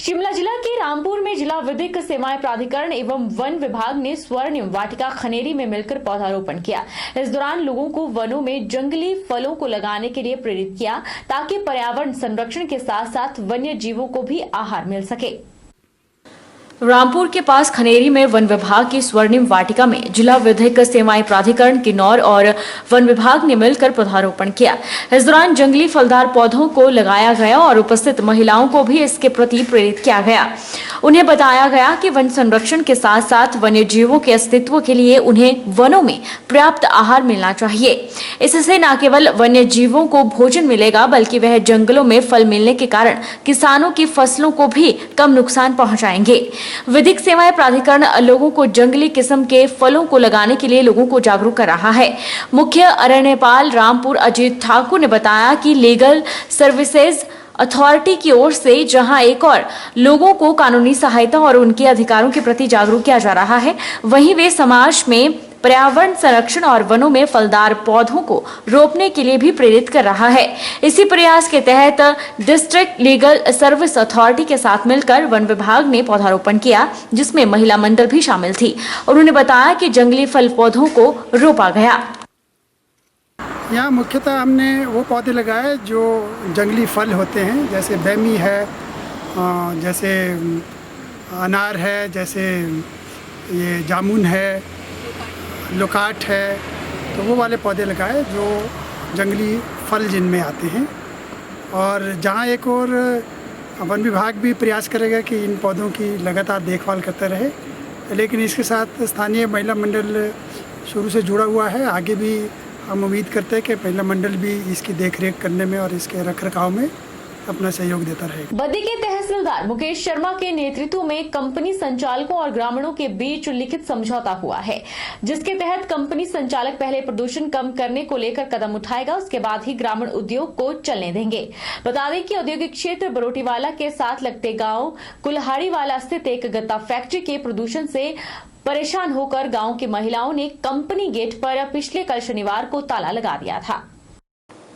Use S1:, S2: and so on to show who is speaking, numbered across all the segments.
S1: शिमला जिला के रामपुर में जिला विधिक सेवाएं प्राधिकरण एवं वन विभाग ने स्वर्णिम वाटिका खनेरी में मिलकर पौधारोपण किया। इस दौरान लोगों को वनों में जंगली फलों को लगाने के लिए प्रेरित किया ताकि पर्यावरण संरक्षण के साथ साथ वन्य जीवों को भी आहार मिल सके। रामपुर के पास खनेरी में वन विभाग की स्वर्णिम वाटिका में जिला विधिक सेवाएं प्राधिकरण किन्नौर और वन विभाग ने मिलकर पौधारोपण किया। इस दौरान जंगली फलदार पौधों को लगाया गया और उपस्थित महिलाओं को भी इसके प्रति प्रेरित किया गया। उन्हें बताया गया कि वन संरक्षण के साथ साथ वन्य जीवों के अस्तित्व के लिए उन्हें वनों में पर्याप्त आहार मिलना चाहिए। इससे न केवल वन्य जीवों को भोजन मिलेगा बल्कि वह जंगलों में फल मिलने के कारण किसानों की फसलों को भी कम नुकसान पहुंचाएंगे। विधिक सेवाएं प्राधिकरण लोगों को जंगली किस्म के फलों को लगाने के लिए लोगों को जागरूक कर रहा है। मुख्य अरण्यपाल रामपुर अजीत ठाकुर ने बताया कि लीगल सर्विसेज अथॉरिटी की ओर से जहां एक और लोगों को कानूनी सहायता और उनके अधिकारों के प्रति जागरूक किया जा रहा है, वहीं वे समाज में पर्यावरण संरक्षण और वनों में फलदार पौधों को रोपने के लिए भी प्रेरित कर रहा है। इसी प्रयास के तहत डिस्ट्रिक्ट लीगल सर्विस अथॉरिटी के साथ मिलकर वन विभाग ने पौधारोपण किया, जिसमें महिला मंडल भी शामिल थी। उन्होंने बताया कि जंगली फल पौधों को रोपा गया।
S2: यहाँ मुख्यतः हमने वो पौधे लगाए जो जंगली फल होते हैं, जैसे बैमी है, जैसे अनार है, जैसे ये जामुन है, लोकाट है, तो वो वाले पौधे लगाए जो जंगली फल जिनमें आते हैं। और जहाँ एक और वन विभाग भी प्रयास करेगा कि इन पौधों की लगातार देखभाल करते रहे, लेकिन इसके साथ स्थानीय महिला मंडल शुरू से जुड़ा हुआ है। आगे भी हम उम्मीद करते हैं कि महिला मंडल भी इसकी देखरेख करने में और इसके रखरखाव में अपना सहयोग देता रहेगा।
S1: बद्दी के तहसीलदार मुकेश शर्मा के नेतृत्व में कंपनी संचालकों और ग्रामीणों के बीच लिखित समझौता हुआ है, जिसके तहत कंपनी संचालक पहले प्रदूषण कम करने को लेकर कदम उठाएगा, उसके बाद ही ग्रामीण उद्योग को चलने देंगे। बता दें कि औद्योगिक क्षेत्र बरोटीवाला के साथ लगते गांव कुल्हाड़ीवाला स्थित एक गत्ता फैक्ट्री के प्रदूषण से परेशान होकर गांव की महिलाओं ने कंपनी गेट पर पिछले कल शनिवार को ताला लगा दिया था।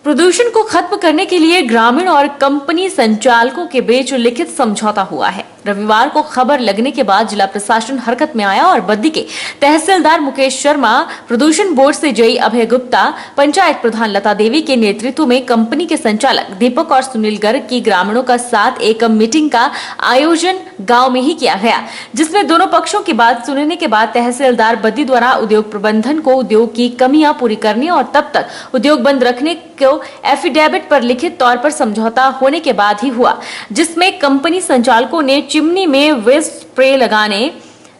S1: प्रदूषण को खत्म करने के लिए ग्रामीण और कंपनी संचालकों के बीच लिखित समझौता हुआ है। रविवार को खबर लगने के बाद जिला प्रशासन हरकत में आया और बद्दी के तहसीलदार मुकेश शर्मा, प्रदूषण बोर्ड से जई अभय गुप्ता, पंचायत प्रधान लता देवी के नेतृत्व में कंपनी के संचालक दीपक और सुनील गर्ग की ग्रामीणों का साथ एक मीटिंग का आयोजन गाँव में ही किया गया, जिसमें दोनों पक्षों की बात सुनने के बाद तहसीलदार बद्दी द्वारा उद्योग प्रबंधन को उद्योग की कमियां पूरी करने और तब तक उद्योग बंद रखने को एफिडेविट पर लिखित तौर पर समझौता होने के बाद ही हुआ, जिसमें कंपनी संचालकों ने चिमनी में वेस्ट स्प्रे लगाने,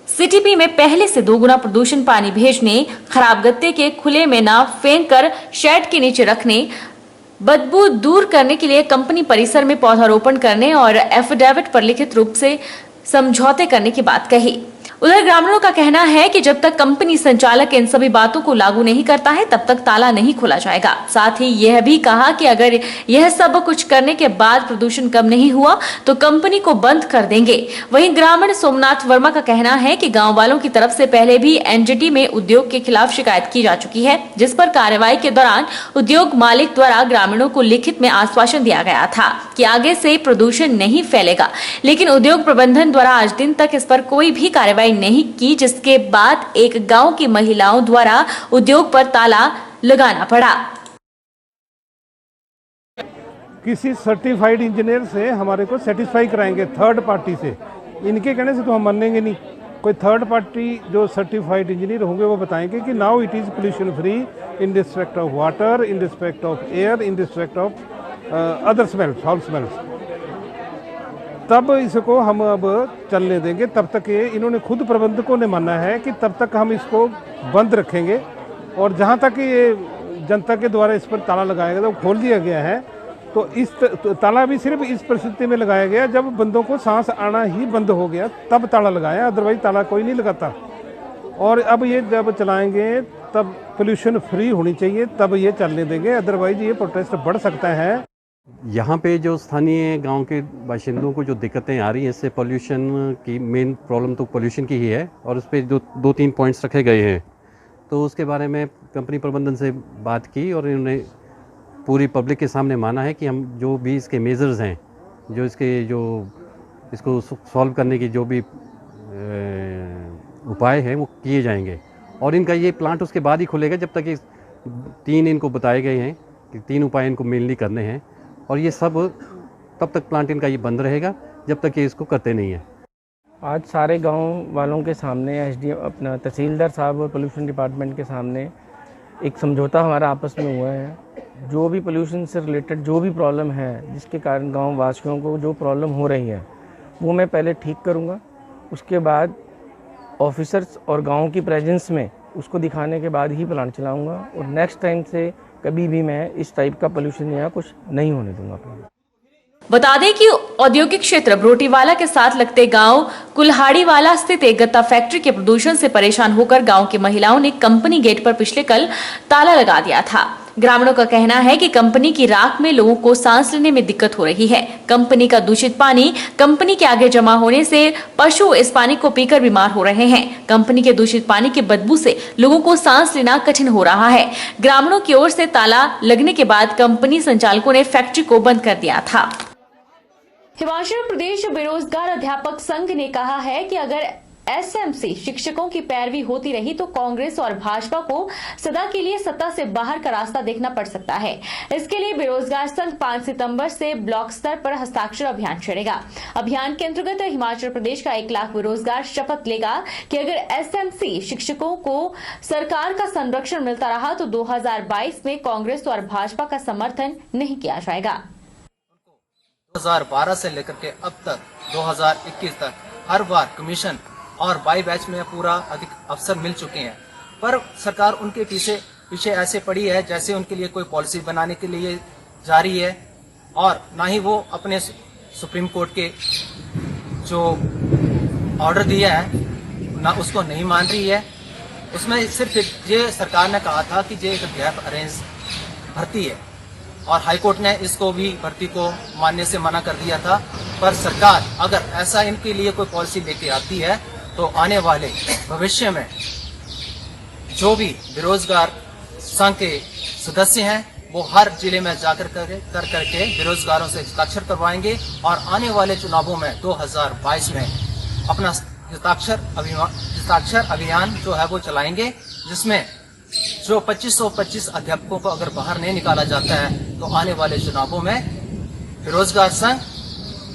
S1: सीटीपी में पहले से 2 गुना प्रदूषण पानी भेजने, खराब गत्ते के खुले में न फेंक कर शेड के नीचे रखने, बदबू दूर करने के लिए कंपनी परिसर में पौधारोपण करने और एफिडेविट पर लिखित रूप से समझौते करने की बात कही। उधर ग्रामीणों का कहना है कि जब तक कंपनी संचालक इन सभी बातों को लागू नहीं करता है तब तक ताला नहीं खोला जाएगा। साथ ही यह भी कहा कि अगर यह सब कुछ करने के बाद प्रदूषण कम नहीं हुआ तो कंपनी को बंद कर देंगे। वहीं ग्रामीण सोमनाथ वर्मा का कहना है कि गांव वालों की तरफ से पहले भी एनजीटी में उद्योग के खिलाफ शिकायत की जा चुकी है, जिस पर कार्रवाई के दौरान उद्योग मालिक द्वारा ग्रामीणों को लिखित में आश्वासन दिया गया था कि आगे से प्रदूषण नहीं फैलेगा, लेकिन उद्योग प्रबंधन द्वारा आज दिन तक इस पर कोई भी कार्रवाई नहीं की, जिसके बाद एक गांव की महिलाओं द्वारा उद्योग पर ताला लगाना पड़ा।
S3: किसी सर्टिफाइड इंजीनियर से हमारे को सेटिस्फाई कराएंगे, थर्ड पार्टी से। इनके कहने से तो हम मानेंगे नहीं। कोई थर्ड पार्टी जो सर्टिफाइड इंजीनियर होंगे वो बताएंगे कि now it is pollution free in respect of water, in respect of air, in respect of other smells, foul smells. तब इसको हम अब चलने देंगे। तब तक ये इन्होंने खुद प्रबंधकों ने माना है कि तब तक हम इसको बंद रखेंगे, और जहाँ तक ये जनता के द्वारा इस पर ताला लगाया गया, तो खोल दिया गया है। तो इस ताला भी सिर्फ इस परिस्थिति में लगाया गया जब बंदों को सांस आना ही बंद हो गया, तब ताला लगाया, अदरवाइज ताला कोई नहीं लगाता। और अब ये जब चलाएंगे तब पोल्यूशन फ्री होनी चाहिए, तब ये चलने देंगे, अदरवाइज ये प्रोटेस्ट बढ़ सकता है।
S4: यहाँ पे जो स्थानीय गांव के बाशिंदों को जो दिक्कतें आ रही हैं, इससे पोल्यूशन की मेन प्रॉब्लम तो पोल्यूशन की ही है, और उस पर जो 2-3 पॉइंट्स रखे गए हैं, तो उसके बारे में कंपनी प्रबंधन से बात की और इन्होंने पूरी पब्लिक के सामने माना है कि हम जो भी इसके मेजर्स हैं, जो इसके जो इसको सॉल्व करने की जो भी उपाय हैं वो किए जाएंगे। और इनका ये प्लांट उसके बाद ही खुलेगा जब तक ये 3 इनको बताए गए हैं कि 3 उपाय इनको मेनली करने हैं, और ये सब तब तक प्लांट इनका ये बंद रहेगा जब तक ये इसको करते नहीं हैं।
S5: आज सारे गांव वालों के सामने एसडीएम अपना तहसीलदार साहब और पोल्यूशन डिपार्टमेंट के सामने एक समझौता हमारा आपस में हुआ है। जो भी पोल्यूशन से रिलेटेड जो भी प्रॉब्लम है, जिसके कारण गांव वासियों को जो प्रॉब्लम हो रही है, वो मैं पहले ठीक करूंगा। उसके बाद ऑफिसर्स और गांव की प्रेजेंस में उसको दिखाने के बाद ही प्लांट चलाऊंगा, और नेक्स्ट टाइम से कभी भी मैं इस टाइप का पोल्यूशन या कुछ नहीं होने दूंगा।
S1: बता दें कि औद्योगिक क्षेत्र बरोटीवाला के साथ लगते गांव कुल्हाड़ीवाला स्थित एक गत्ता फैक्ट्री के प्रदूषण से परेशान होकर गांव की महिलाओं ने कंपनी गेट पर पिछले कल ताला लगा दिया था। ग्रामीणों का कहना है कि कंपनी की राख में लोगों को सांस लेने में दिक्कत हो रही है। कंपनी का दूषित पानी कंपनी के आगे जमा होने से पशु इस पानी को पीकर बीमार हो रहे हैं। कंपनी के दूषित पानी की बदबू से लोगों को सांस लेना कठिन हो रहा है। ग्रामीणों की ओर से ताला लगने के बाद कंपनी संचालकों ने फैक्ट्री को बंद कर दिया था। हिमाचल प्रदेश बेरोजगार अध्यापक संघ ने कहा है कि अगर एसएमसी शिक्षकों की पैरवी होती रही तो कांग्रेस और भाजपा को सदा के लिए सत्ता से बाहर का रास्ता देखना पड़ सकता है। इसके लिए बेरोजगार संघ 5 सितंबर से ब्लॉक स्तर पर हस्ताक्षर अभियान छेड़ेगा। अभियान के अंतर्गत हिमाचल प्रदेश का 1 लाख बेरोजगार शपथ लेगा कि अगर एसएमसी शिक्षकों को सरकार का संरक्षण मिलता रहा तो 2022 में कांग्रेस और भाजपा का समर्थन नहीं किया जाएगा।
S6: 2012 से लेकर के अब तक 2021 तक हर बार कमीशन और बाई बैच में पूरा अधिक अवसर मिल चुके हैं, पर सरकार उनके पीछे ऐसे पड़ी है जैसे उनके लिए कोई पॉलिसी बनाने के लिए जा रही है, और ना ही वो अपने सुप्रीम कोर्ट के जो ऑर्डर दिया है ना उसको नहीं मान रही है। उसमें सिर्फ ये सरकार ने कहा था कि ये एक गैप अरेंज भर्ती है, और हाईकोर्ट ने इसको भी भर्ती को मानने से मना कर दिया था। पर सरकार अगर ऐसा इनके लिए कोई पॉलिसी लेके आती है तो आने वाले भविष्य में जो भी बेरोजगार संघ के सदस्य हैं वो हर जिले में जाकर करके बेरोजगारों से हस्ताक्षर करवाएंगे, और आने वाले चुनावों में 2022 में अपना हस्ताक्षर अभियान जो है वो चलाएंगे, जिसमें जो 2525 अध्यापकों को अगर बाहर नहीं निकाला जाता है तो आने वाले चुनावों में बेरोजगार संघ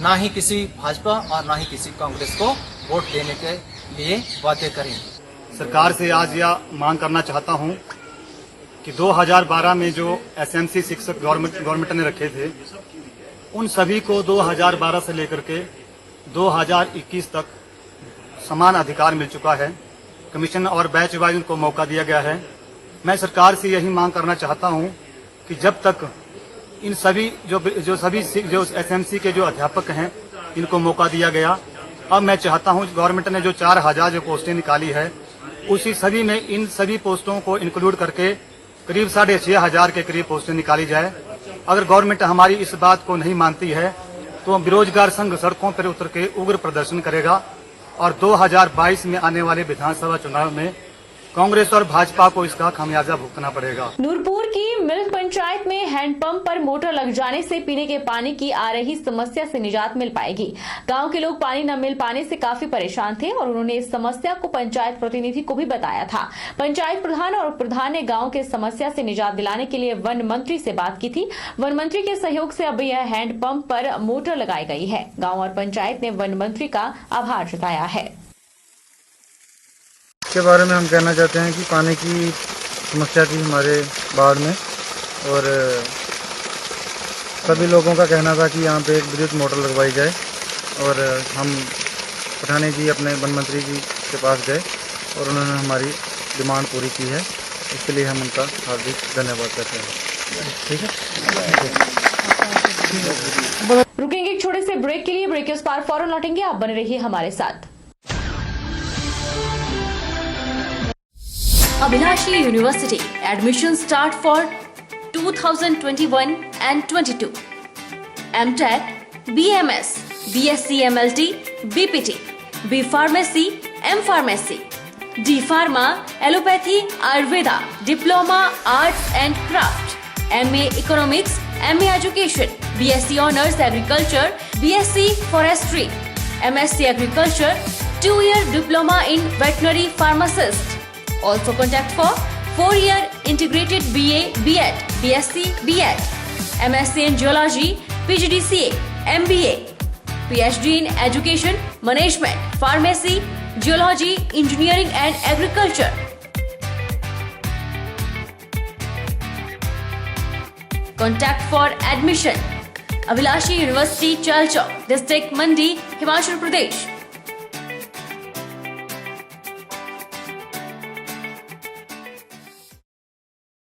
S6: ना ही किसी भाजपा और ना ही किसी कांग्रेस को वोट देने के लिए वादे करेंगे।
S7: सरकार से आज यह मांग करना चाहता हूं कि 2012 में जो एसएमसी शिक्षक गवर्नमेंट ने रखे थे, उन सभी को 2012 से लेकर के 2021 तक समान अधिकार मिल चुका है। कमीशन और बैच वाइज उनको मौका दिया गया है। मैं सरकार से यही मांग करना चाहता हूं कि जब तक इन सभी जो एसएमसी के जो अध्यापक हैं इनको मौका दिया गया, अब मैं चाहता हूं गवर्नमेंट ने जो 4000 जो पोस्टें निकाली है उसी सभी में इन सभी पोस्टों को इंक्लूड करके करीब 6500 के करीब पोस्टें निकाली जाए। अगर गवर्नमेंट हमारी इस बात को नहीं मानती है तो बेरोजगार संघ सड़कों पर उतर के उग्र प्रदर्शन करेगा, और 2022 में आने वाले विधानसभा चुनाव में कांग्रेस और भाजपा को इसका खामियाजा भुगतना पड़ेगा।
S1: नूरपुर की मिल्क पंचायत में हैंडपंप पर मोटर लग जाने से पीने के पानी की आ रही समस्या से निजात मिल पाएगी। गांव के लोग पानी न मिल पाने से काफी परेशान थे और उन्होंने इस समस्या को पंचायत प्रतिनिधि को भी बताया था। पंचायत प्रधान और उप प्रधान ने गांव के समस्या से निजात दिलाने के लिए वन मंत्री से बात की थी। वन मंत्री के सहयोग से अब यह हैंडपंप पर मोटर लगाई गई है। गाँव और पंचायत ने वन मंत्री का आभार जताया है।
S8: के बारे में हम कहना चाहते हैं कि पानी की समस्या थी हमारे बाढ़ में, और सभी लोगों का कहना था कि यहाँ पे एक विद्युत मोटर लगवाई जाए, और हम पठानी जी अपने वन मंत्री जी के पास गए और उन्होंने हमारी डिमांड पूरी की है। इसके लिए हम उनका हार्दिक धन्यवाद करते हैं। ठीक है,
S1: रुकेंगे एक छोटे से ब्रेक के लिए। ब्रेक के उस पार फौरन लौटेंगे, आप बने रहिए हमारे साथ। Abhilashi University admission start for 2021 and 22. MTech, BMS, BSc MLT, BPT, B Pharmacy, M Pharmacy, D Pharma, Allopathy, Ayurveda, Diploma, Arts and Craft, MA Economics, MA Education, BSc Honours Agriculture, BSc Forestry, MSc Agriculture, 2-year diploma in veterinary pharmacist. Also contact for 4-year integrated BA, BEd, BSc, BEd, MSc in Geology, PGDCA, MBA, PhD in Education, Management, Pharmacy, Geology, Engineering and Agriculture. Contact for admission. Abhilashi University, Chalchok, District Mandi, Himachal Pradesh.